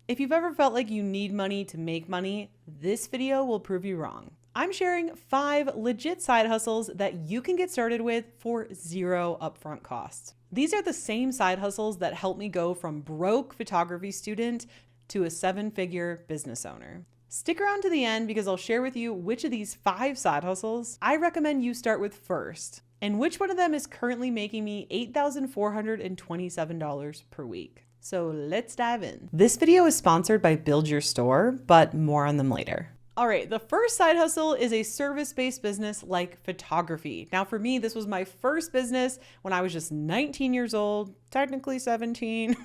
If you've ever felt like you need money to make money, this video will prove you wrong. I'm sharing 5 legit side hustles that you can get started with for 0 upfront costs. These are the same side hustles that helped me go from broke photography student to a 7-figure business owner. Stick around to the end because I'll share with you which of these 5 side hustles I recommend you start with first, and which one of them is currently making me $8,427 per week. So let's dive in. This video is sponsored by Build Your Store, but more on them later. All right, the first side hustle is a service-based business like photography. Now for me, this was my first business when I was just 19 years old, technically 17.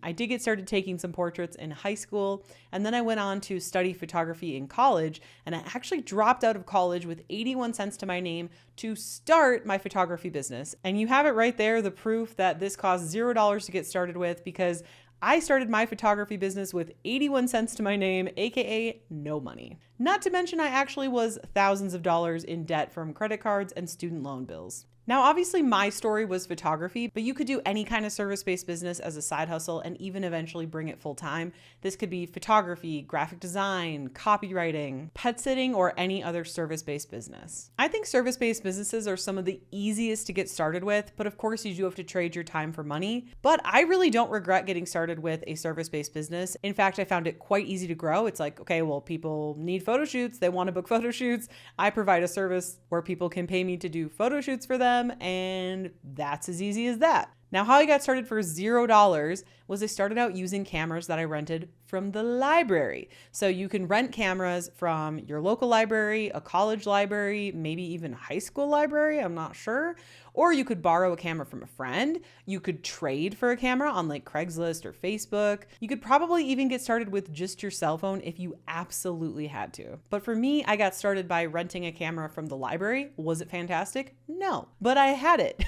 I did get started taking some portraits in high school, and then I went on to study photography in college, and I actually dropped out of college with 81 cents to my name to start my photography business. And you have it right there, the proof that this cost $0 to get started with, because I started my photography business with 81 cents to my name, AKA no money. Not to mention I actually was thousands of dollars in debt from credit cards and student loan bills. Now, obviously my story was photography, but you could do any kind of service-based business as a side hustle and even eventually bring it full time. This could be photography, graphic design, copywriting, pet sitting, or any other service-based business. I think service-based businesses are some of the easiest to get started with, but of course you do have to trade your time for money. But I really don't regret getting started with a service-based business. In fact, I found it quite easy to grow. It's like, okay, well, people need photo shoots. They want to book photo shoots. I provide a service where people can pay me to do photo shoots for them. And that's as easy as that. Now, how I got started for $0 was I started out using cameras that I rented from the library. So you can rent cameras from your local library, a college library, maybe even a high school library, I'm not sure. Or you could borrow a camera from a friend. You could trade for a camera on like Craigslist or Facebook. You could probably even get started with just your cell phone if you absolutely had to. But for me, I got started by renting a camera from the library. Was it fantastic? No, but I had it.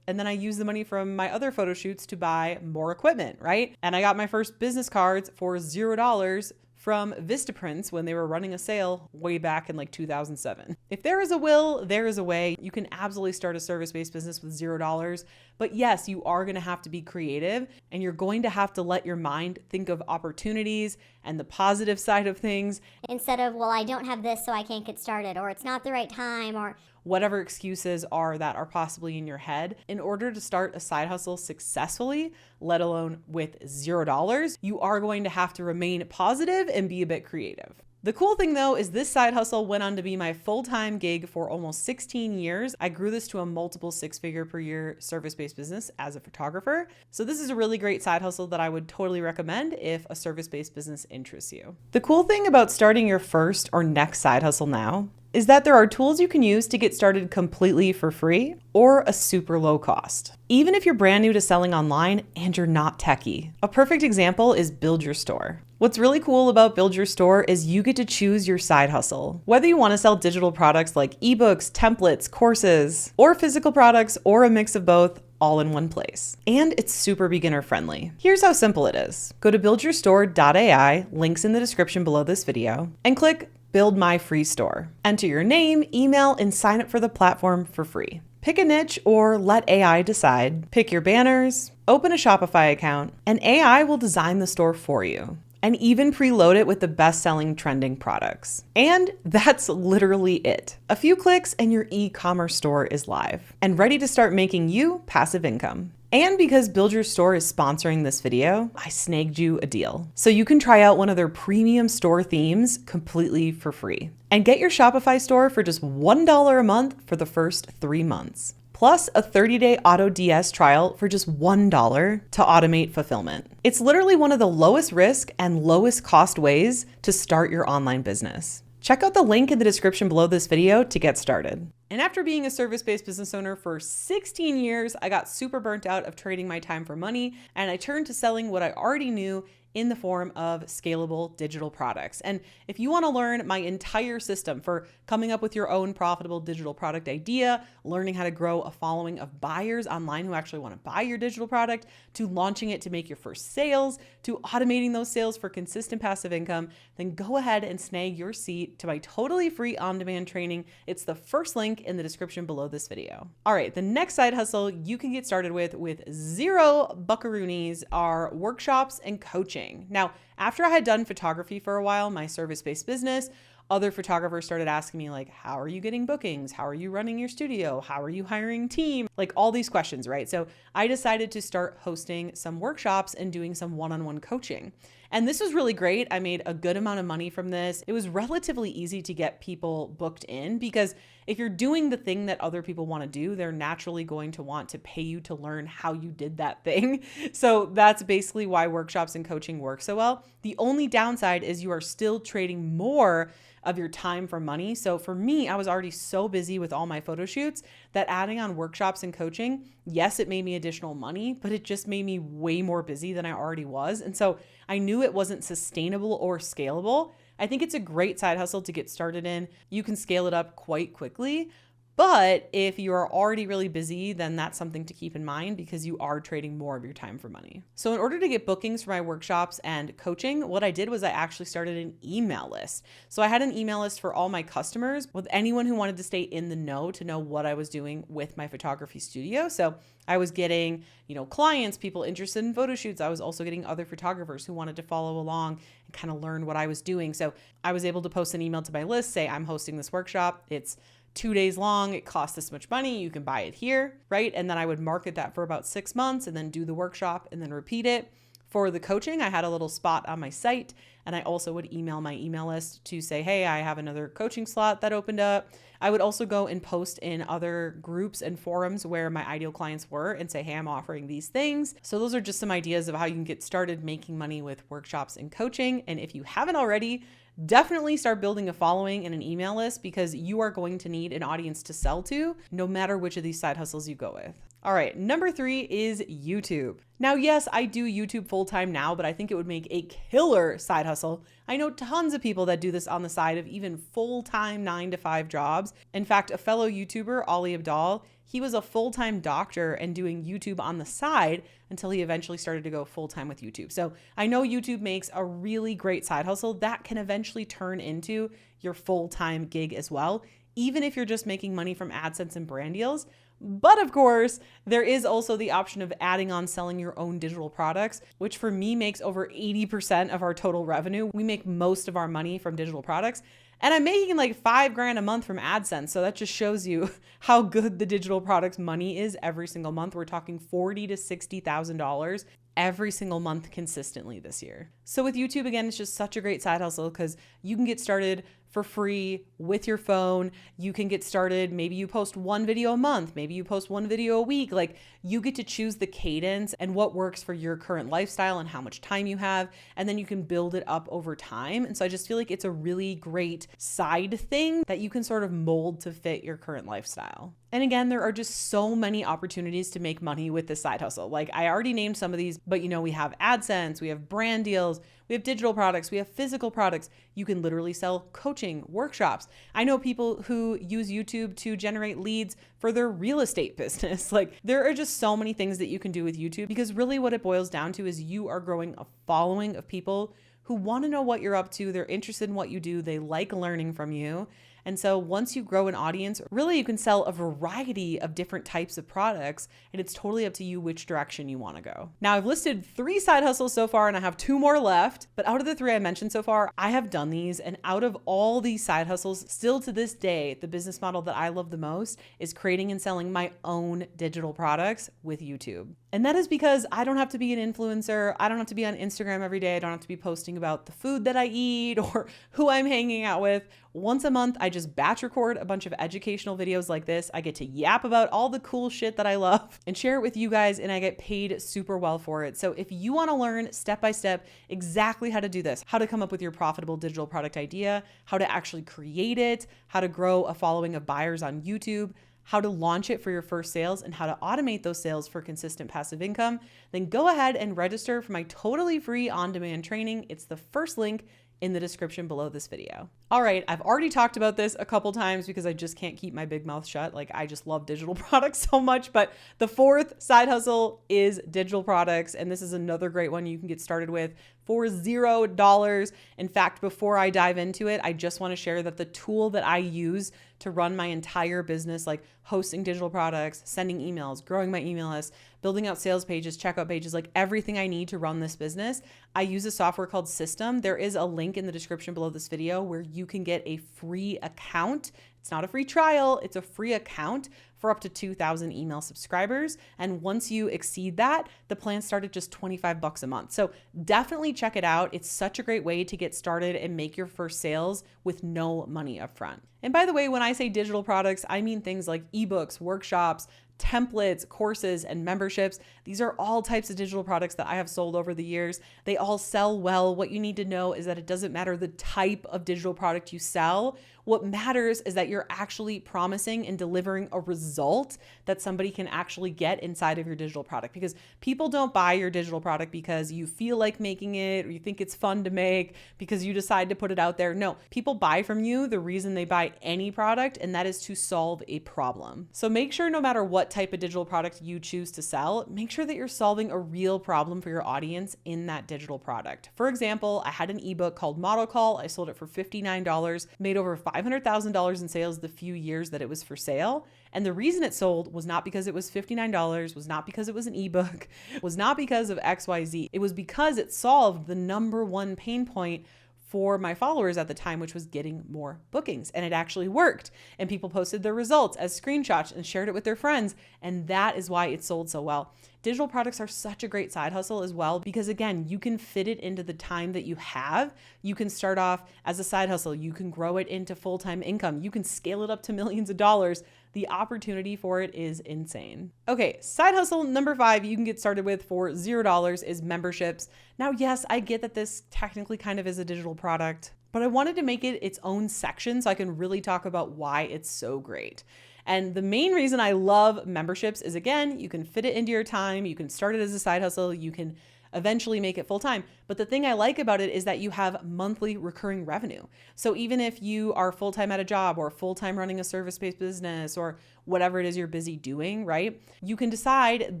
And then I used the money from my other photo shoots to buy more equipment, right? And I got my first business cards for $0 from Vistaprints when they were running a sale way back in like 2007. If there is a will, there is a way. You can absolutely start a service-based business with $0. But yes, you are going to have to be creative, and you're going to have to let your mind think of opportunities and the positive side of things. Instead of, well, I don't have this, so I can't get started, or it's not the right time, or whatever excuses are that are possibly in your head. In order to start a side hustle successfully, let alone with $0, you are going to have to remain positive and be a bit creative. The cool thing though is this side hustle went on to be my full-time gig for almost 16 years. I grew this to a multiple 6-figure per year service-based business as a photographer. So this is a really great side hustle that I would totally recommend if a service-based business interests you. The cool thing about starting your first or next side hustle now is that there are tools you can use to get started completely for free or a super low cost, even if you're brand new to selling online and you're not techie. A perfect example is Build Your Store. What's really cool about Build Your Store is you get to choose your side hustle. Whether you want to sell digital products like ebooks, templates, courses, or physical products, or a mix of both, all in one place. And it's super beginner friendly. Here's how simple it is. Go to buildyourstore.ai, links in the description below this video, and click Build My Free Store. Enter your name, email, and sign up for the platform for free. Pick a niche or let AI decide. Pick your banners, open a Shopify account, and AI will design the store for you and even preload it with the best-selling trending products. And that's literally it. A few clicks and your e-commerce store is live and ready to start making you passive income. And because Build Your Store is sponsoring this video, I snagged you a deal. So you can try out one of their premium store themes completely for free and get your Shopify store for just $1 a month for the first 3 months. Plus a 30-day auto DS trial for just $1 to automate fulfillment. It's literally one of the lowest risk and lowest cost ways to start your online business. Check out the link in the description below this video to get started. And after being a service-based business owner for 16 years, I got super burnt out of trading my time for money, and I turned to selling what I already knew in the form of scalable digital products. And if you want to learn my entire system for coming up with your own profitable digital product idea, learning how to grow a following of buyers online who actually want to buy your digital product, to launching it to make your first sales, to automating those sales for consistent passive income, then go ahead and snag your seat to my totally free on-demand training. It's the first link in the description below this video. All right, the next side hustle you can get started with $0 buckaroonies are workshops and coaching. Now, after I had done photography for a while, my service-based business, other photographers started asking me like, how are you getting bookings? How are you running your studio? How are you hiring team? Like all these questions, right? So I decided to start hosting some workshops and doing some one-on-one coaching. And this was really great. I made a good amount of money from this. It was relatively easy to get people booked in because if you're doing the thing that other people want to do, they're naturally going to want to pay you to learn how you did that thing. So that's basically why workshops and coaching work so well. The only downside is you are still trading more of your time for money. So for me, I was already so busy with all my photo shoots that adding on workshops and coaching, yes, it made me additional money, but it just made me way more busy than I already was. And so I knew it wasn't sustainable or scalable. I think it's a great side hustle to get started in. You can scale it up quite quickly. But if you are already really busy, then that's something to keep in mind because you are trading more of your time for money. So in order to get bookings for my workshops and coaching, what I did was I actually started an email list. So I had an email list for all my customers with anyone who wanted to stay in the know to know what I was doing with my photography studio. So I was getting, clients, people interested in photo shoots. I was also getting other photographers who wanted to follow along and kind of learn what I was doing. So I was able to post an email to my list, say, I'm hosting this workshop. It's 2 days long. It costs this much money. You can buy it here, right? And then I would market that for about 6 months and then do the workshop and then repeat it. For the coaching, I had a little spot on my site, and I also would email my email list to say, hey, I have another coaching slot that opened up. I would also go and post in other groups and forums where my ideal clients were and say, hey, I'm offering these things. So those are just some ideas of how you can get started making money with workshops and coaching. And if you haven't already, definitely start building a following and an email list because you are going to need an audience to sell to no matter which of these side hustles you go with. All right, number 3 is YouTube. Now, yes, I do YouTube full-time now, but I think it would make a killer side hustle. I know tons of people that do this on the side of even full-time 9-to-5 jobs. In fact, a fellow YouTuber, Ali Abdal, he was a full-time doctor and doing YouTube on the side until he eventually started to go full-time with YouTube. So I know YouTube makes a really great side hustle that can eventually turn into your full-time gig as well, even if you're just making money from AdSense and brand deals. But of course, there is also the option of adding on selling your own digital products, which for me makes over 80% of our total revenue. We make most of our money from digital products. And I'm making like $5,000 a month from AdSense. So that just shows you how good the digital products money is every single month. We're talking $40,000 to $60,000 every single month consistently this year. So with YouTube, again, it's just such a great side hustle because you can get started for free with your phone. You can get started. Maybe you post one video a month. Maybe you post one video a week. Like you get to choose the cadence and what works for your current lifestyle and how much time you have. And then you can build it up over time. And so I just feel like it's a really great side thing that you can sort of mold to fit your current lifestyle. And again, there are just so many opportunities to make money with this side hustle. Like I already named some of these, but we have AdSense, we have brand deals, we have digital products, we have physical products. You can literally sell coaching, workshops. I know people who use YouTube to generate leads for their real estate business. Like there are just so many things that you can do with YouTube because really what it boils down to is you are growing a following of people who want to know what you're up to. They're interested in what you do. They like learning from you. And so once you grow an audience, really you can sell a variety of different types of products, and it's totally up to you which direction you want to go. Now I've listed 3 side hustles so far and I have 2 more left, but out of the 3 I mentioned so far, I have done these, and out of all these side hustles, still to this day, the business model that I love the most is creating and selling my own digital products with YouTube. And that is because I don't have to be an influencer. I don't have to be on Instagram every day. I don't have to be posting about the food that I eat or who I'm hanging out with. Once a month, I just batch record a bunch of educational videos like this. I get to yap about all the cool shit that I love and share it with you guys, and I get paid super well for it. So if you want to learn step by step exactly how to do this, how to come up with your profitable digital product idea, how to actually create it, how to grow a following of buyers on YouTube, how to launch it for your first sales, and how to automate those sales for consistent passive income, then go ahead and register for my totally free on-demand training. It's the first link in the description below this video. All right, I've already talked about this a couple times because I just can't keep my big mouth shut. Like I just love digital products so much, but the 4th side hustle is digital products. And this is another great one you can get started with for $0. In fact, before I dive into it, I just want to share that the tool that I use to run my entire business, like hosting digital products, sending emails, growing my email list, building out sales pages, checkout pages, like everything I need to run this business. I use a software called System. There is a link in the description below this video where you can get a free account. It's not a free trial, it's a free account for up to 2,000 email subscribers. And once you exceed that, the plan starts at just $25 a month. So definitely check it out. It's such a great way to get started and make your first sales with no money upfront. And by the way, when I say digital products, I mean things like ebooks, workshops, templates, courses, and memberships. These are all types of digital products that I have sold over the years. They all sell well. What you need to know is that it doesn't matter the type of digital product you sell. What matters is that you're actually promising and delivering a result that somebody can actually get inside of your digital product, because people don't buy your digital product because you feel like making it or you think it's fun to make because you decide to put it out there. No, people buy from you the reason they buy any product, and that is to solve a problem. So make sure no matter what type of digital product you choose to sell, make sure that you're solving a real problem for your audience in that digital product. For example, I had an ebook called Model Call. I sold it for $59, made over $500,000 in sales the few years that it was for sale. And the reason it sold was not because it was $59, was not because it was an ebook, was not because of XYZ. It was because it solved the number one pain point for my followers at the time, which was getting more bookings. And it actually worked. And people posted their results as screenshots and shared it with their friends. And that is why it sold so well. Digital products are such a great side hustle as well, because again, you can fit it into the time that you have. You can start off as a side hustle. You can grow it into full-time income. You can scale it up to millions of dollars. The opportunity for it is insane. Okay, side hustle number 5 you can get started with for $0 is memberships. Now, yes, I get that this technically kind of is a digital product, but I wanted to make it its own section so I can really talk about why it's so great. And the main reason I love memberships is, again, you can fit it into your time. You can start it as a side hustle. You can eventually make it full time. But the thing I like about it is that you have monthly recurring revenue. So even if you are full time at a job or full time running a service-based business or whatever it is you're busy doing, right? You can decide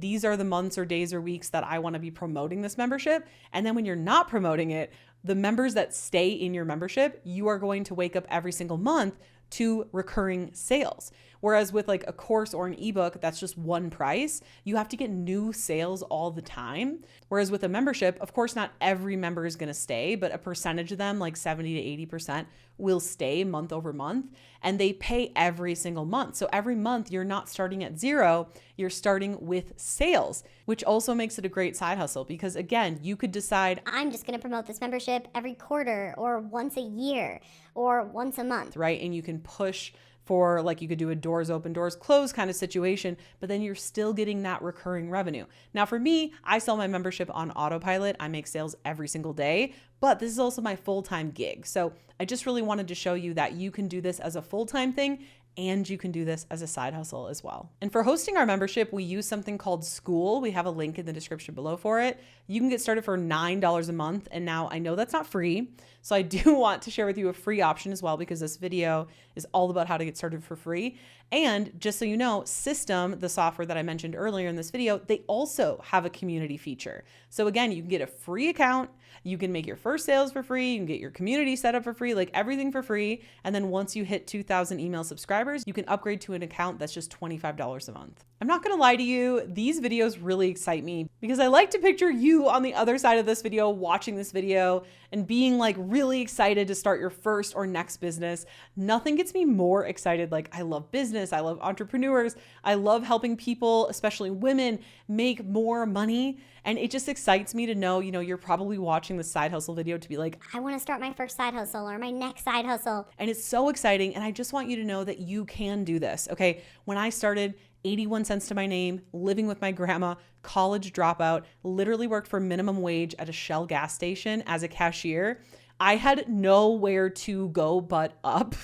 these are the months or days or weeks that I want to be promoting this membership. And then when you're not promoting it, the members that stay in your membership, you are going to wake up every single month to recurring sales. Whereas with like a course or an ebook, that's just one price. You have to get new sales all the time. Whereas with a membership, of course, not every member is going to stay, but a percentage of them, like 70 to 80%, will stay month over month, and they pay every single month. So every month you're not starting at zero, you're starting with sales, which also makes it a great side hustle because again, you could decide, I'm just going to promote this membership every quarter or once a year or once a month. Right? And you can push for, like, you could do a doors open, doors closed kind of situation, but then you're still getting that recurring revenue. Now for me, I sell my membership on autopilot. I make sales every single day, but this is also my full-time gig. So I just really wanted to show you that you can do this as a full-time thing and you can do this as a side hustle as well. And for hosting our membership, we use something called School. We have a link in the description below for it. You can get started for $9 a month. And now I know that's not free, so I do want to share with you a free option as well, because this video is all about how to get started for free. And just so you know, System, the software that I mentioned earlier in this video, they also have a community feature. So again, you can get a free account, you can make your first sales for free, you can get your community set up for free, like everything for free. And then once you hit 2,000 email subscribers, you can upgrade to an account that's just $25 a month. I'm not gonna lie to you, these videos really excite me because I like to picture you on the other side of this video, watching this video and being like really excited to start your first or next business. Nothing gets me more excited. Like, I love business, I love entrepreneurs, I love helping people, especially women, make more money. And it just excites me to know, you're probably watching this side hustle video to be like, I want to start my first side hustle or my next side hustle. And it's so exciting. And I just want you to know that you can do this. Okay. When I started, 81 cents to my name, living with my grandma, college dropout, literally worked for minimum wage at a Shell gas station as a cashier. I had nowhere to go but up.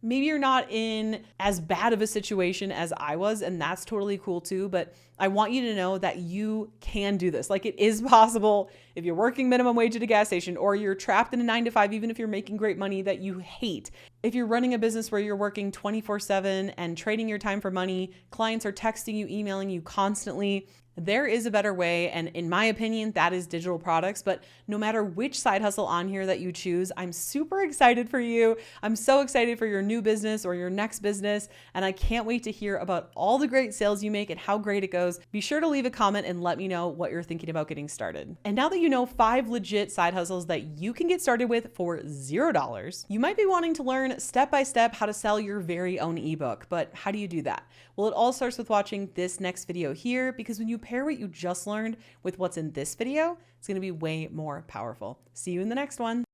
Maybe you're not in as bad of a situation as I was, and that's totally cool too, but I want you to know that you can do this. Like, it is possible if you're working minimum wage at a gas station or you're trapped in a 9 to 5, even if you're making great money that you hate. If you're running a business where you're working 24/7 and trading your time for money, clients are texting you, emailing you constantly, there is a better way. And in my opinion, that is digital products. But no matter which side hustle on here that you choose, I'm super excited for you. I'm so excited for your new business or your next business. And I can't wait to hear about all the great sales you make and how great it goes. Be sure to leave a comment and let me know what you're thinking about getting started. And now that you know 5 legit side hustles that you can get started with for $0, you might be wanting to learn step by step how to sell your very own ebook. But how do you do that? Well, it all starts with watching this next video here, because when you pair what you just learned with what's in this video, it's going to be way more powerful. See you in the next one.